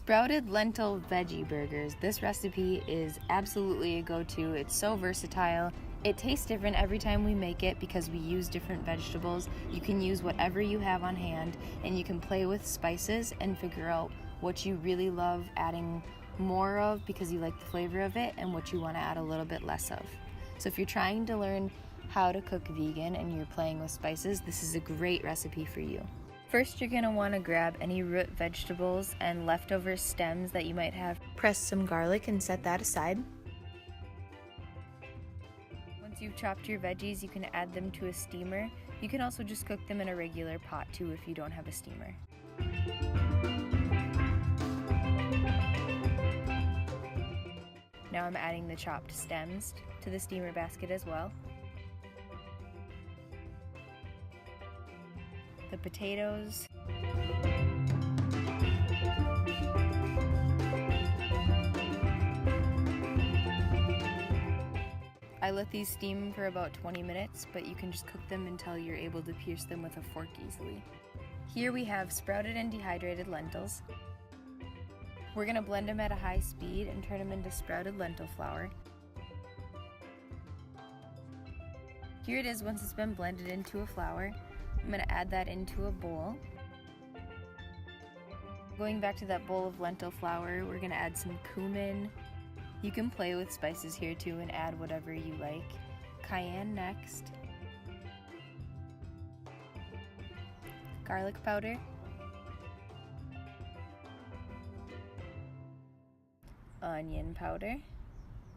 Sprouted lentil veggie burgers. This recipe is absolutely a go-to. It's so versatile. It tastes different every time we make it because we use different vegetables. You can use whatever you have on hand, and you can play with spices and figure out what you really love adding more of because you like the flavor of it, and what you want to add a little bit less of. So if you're trying to learn how to cook vegan and you're playing with spices, this is a great recipe for you. First, you're going to want to grab any root vegetables and leftover stems that you might have. Press some garlic and set that aside. Once you've chopped your veggies, you can add them to a steamer. You can also just cook them in a regular pot too if you don't have a steamer. Now I'm adding the chopped stems to the steamer basket as well. The potatoes, I let these steam for about 20 minutes, but you can just cook them until you're able to pierce them with a fork easily. Here we have sprouted and dehydrated lentils. We're going to blend them at a high speed and turn them into sprouted lentil flour. Here it is once it's been blended into a flour. I'm going to add that into a bowl. Going back to that bowl of lentil flour, we're going to add some cumin. You can play with spices here too and add whatever you like. Cayenne next. Garlic powder. Onion powder.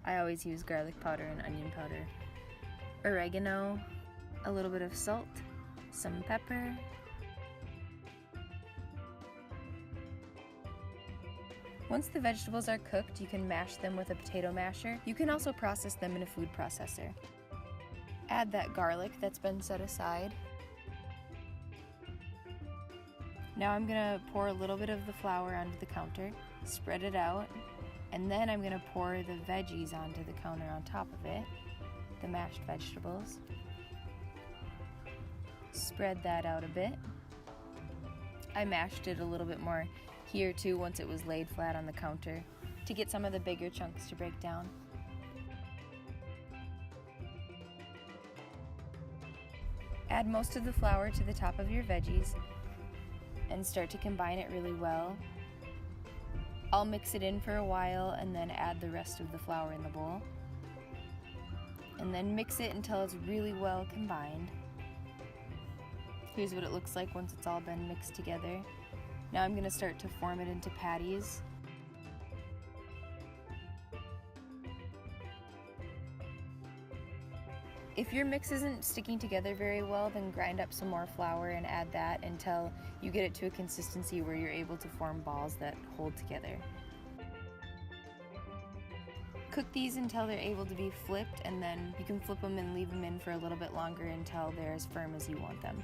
I always use garlic powder and onion powder. Oregano. A little bit of salt. Some pepper. Once the vegetables are cooked, you can mash them with a potato masher. You can also process them in a food processor. Add that garlic that's been set aside. Now I'm gonna pour a little bit of the flour onto the counter, spread it out, and then I'm gonna pour the veggies onto the counter on top of it, the mashed vegetables. Spread that out a bit. I mashed it a little bit more here too once it was laid flat on the counter to get some of the bigger chunks to break down. Add most of the flour to the top of your veggies and start to combine it really well. I'll mix it in for a while and then add the rest of the flour in the bowl. And then mix it until it's really well combined. Here's what it looks like once it's all been mixed together. Now I'm going to start to form it into patties. If your mix isn't sticking together very well, then grind up some more flour and add that until you get it to a consistency where you're able to form balls that hold together. Cook these until they're able to be flipped, and then you can flip them and leave them in for a little bit longer until they're as firm as you want them.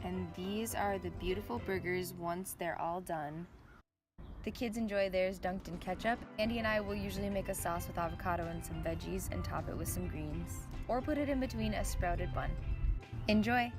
And these are the beautiful burgers once they're all done. The kids enjoy theirs dunked in ketchup. Andy and I will usually make a sauce with avocado and some veggies and top it with some greens, or put it in between a sprouted bun. Enjoy!